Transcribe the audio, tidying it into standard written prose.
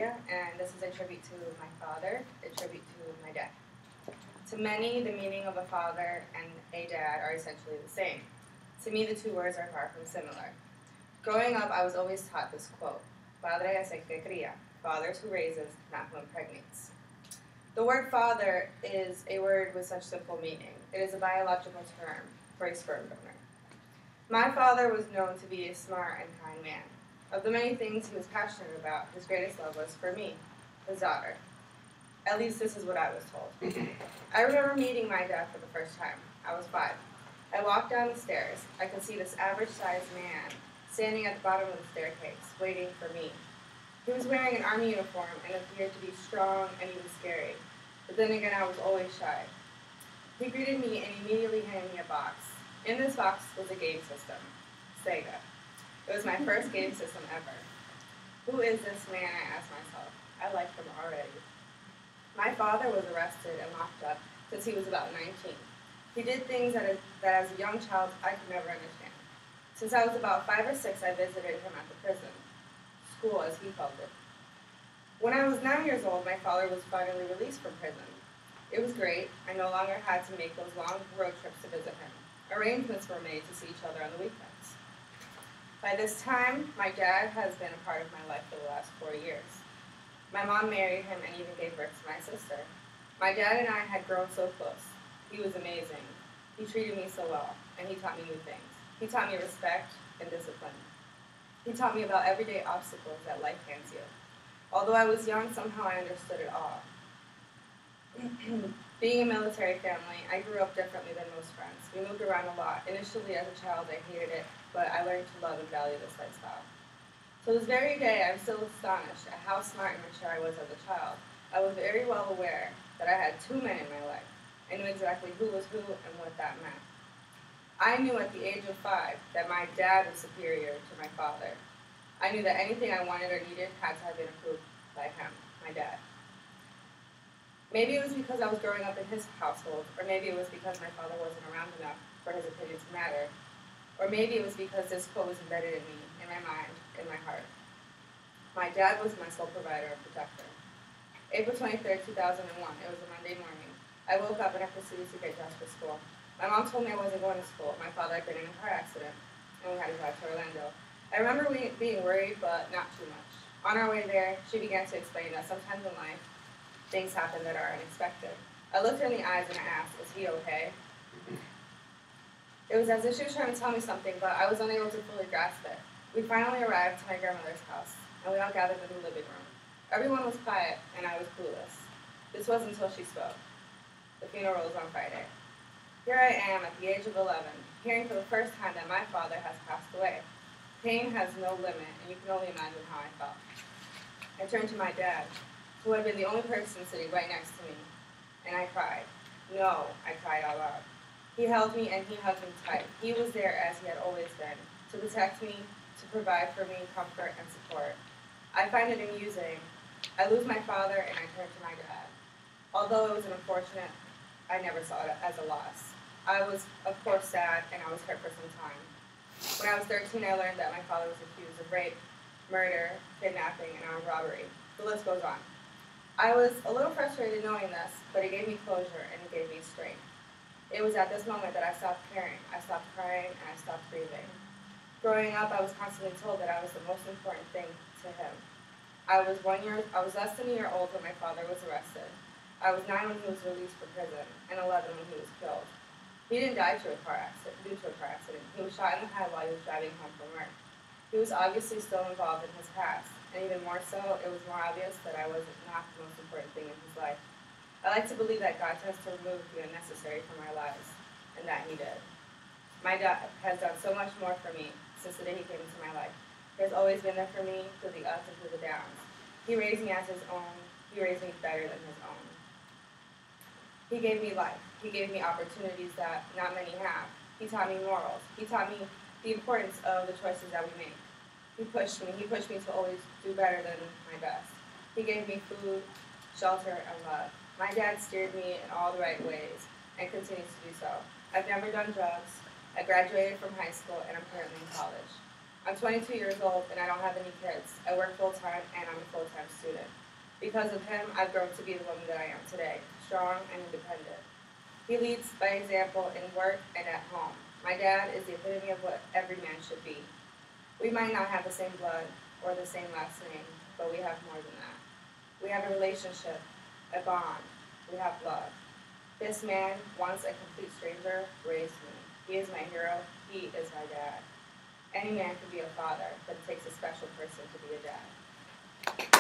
Gloria, and this is a tribute to my father, a tribute to my dad. To many, the meaning of a father and a dad are essentially the same. To me, the two words are far from similar. Growing up, I was always taught this quote, Padre es el que cría, fathers who raises, not who impregnates. The word father is a word with such simple meaning. It is a biological term for a sperm donor. My father was known to be a smart and kind man. Of the many things he was passionate about, his greatest love was for me, his daughter. At least this is what I was told. I remember meeting my dad for the first time. I was 5. I walked down the stairs. I could see this average-sized man standing at the bottom of the staircase, waiting for me. He was wearing an army uniform and appeared to be strong and even scary. But then again, I was always shy. He greeted me and immediately handed me a box. In this box was a game system, Sega. It was my first game system ever. Who is this man, I asked myself. I liked him already. My father was arrested and locked up since he was about 19. He did things that as a young child I could never understand. Since I was about 5 or 6, I visited him at the prison, school as he called it. When I was 9 years old, my father was finally released from prison. It was great. I no longer had to make those long road trips to visit him. Arrangements were made to see each other on the weekends. By this time, my dad has been a part of my life for the last 4 years. My mom married him and even gave birth to my sister. My dad and I had grown so close. He was amazing. He treated me so well, and he taught me new things. He taught me respect and discipline. He taught me about everyday obstacles that life hands you. Although I was young, somehow I understood it all. Being a military family, I grew up differently than most friends. We moved around a lot. Initially, as a child, I hated it, but I learned to love and value this lifestyle. To this very day, I'm still astonished at how smart and mature I was as a child. I was very well aware that I had 2 men in my life. I knew exactly who was who and what that meant. I knew at the age of 5 that my dad was superior to my father. I knew that anything I wanted or needed had to have been approved by him, my dad. Maybe it was because I was growing up in his household, or maybe it was because my father wasn't around enough for his opinion to matter, or maybe it was because this quote was embedded in me, in my mind, in my heart. My dad was my sole provider and protector. April 23rd, 2001, it was a Monday morning. I woke up and I proceeded to get dressed for school. My mom told me I wasn't going to school. My father had been in a car accident, and we had to drive to Orlando. I remember being worried, but not too much. On our way there, she began to explain that sometimes in life, things happen that are unexpected. I looked her in the eyes and I asked, is he okay? It was as if she was trying to tell me something, but I was unable to fully grasp it. We finally arrived to my grandmother's house, and we all gathered in the living room. Everyone was quiet, and I was clueless. This was until she spoke. The funeral was on Friday. Here I am at the age of 11, hearing for the first time that my father has passed away. Pain has no limit, and you can only imagine how I felt. I turned to my dad, who had been the only person sitting right next to me, and I cried. No, I cried out loud. He held me and he hugged me tight. He was there as he had always been, to protect me, to provide for me comfort and support. I find it amusing. I lose my father and I turn to my dad. Although it was an unfortunate, I never saw it as a loss. I was, of course, sad and I was hurt for some time. When I was 13, I learned that my father was accused of rape, murder, kidnapping, and armed robbery. The list goes on. I was a little frustrated knowing this, but it gave me closure and it gave me strength. It was at this moment that I stopped caring, I stopped crying, and I stopped grieving. Growing up, I was constantly told that I was the most important thing to him. I was less than a year old when my father was arrested. I was 9 when he was released from prison, and 11 when he was killed. He didn't die due to a car accident. He was shot in the head while he was driving home from work. He was obviously still involved in his past, and even more so, it was more obvious that I was not the most important thing in his life. I like to believe that God tends to remove the unnecessary from our lives, and that he did. My dad has done so much more for me since the day he came into my life. He has always been there for me through the ups and through the downs. He raised me as his own. He raised me better than his own. He gave me life. He gave me opportunities that not many have. He taught me morals. He taught me the importance of the choices that we make. He pushed me to always do better than my best. He gave me food, shelter, and love. My dad steered me in all the right ways and continues to do so. I've never done drugs. I graduated from high school and I'm currently in college. I'm 22 years old and I don't have any kids. I work full-time and I'm a full-time student. Because of him, I've grown to be the woman that I am today, strong and independent. He leads by example in work and at home. My dad is the epitome of what every man should be. We might not have the same blood or the same last name, but we have more than that. We have a relationship, a bond. We have love. This man, once a complete stranger, raised me. He is my hero. He is my dad. Any man can be a father, but it takes a special person to be a dad.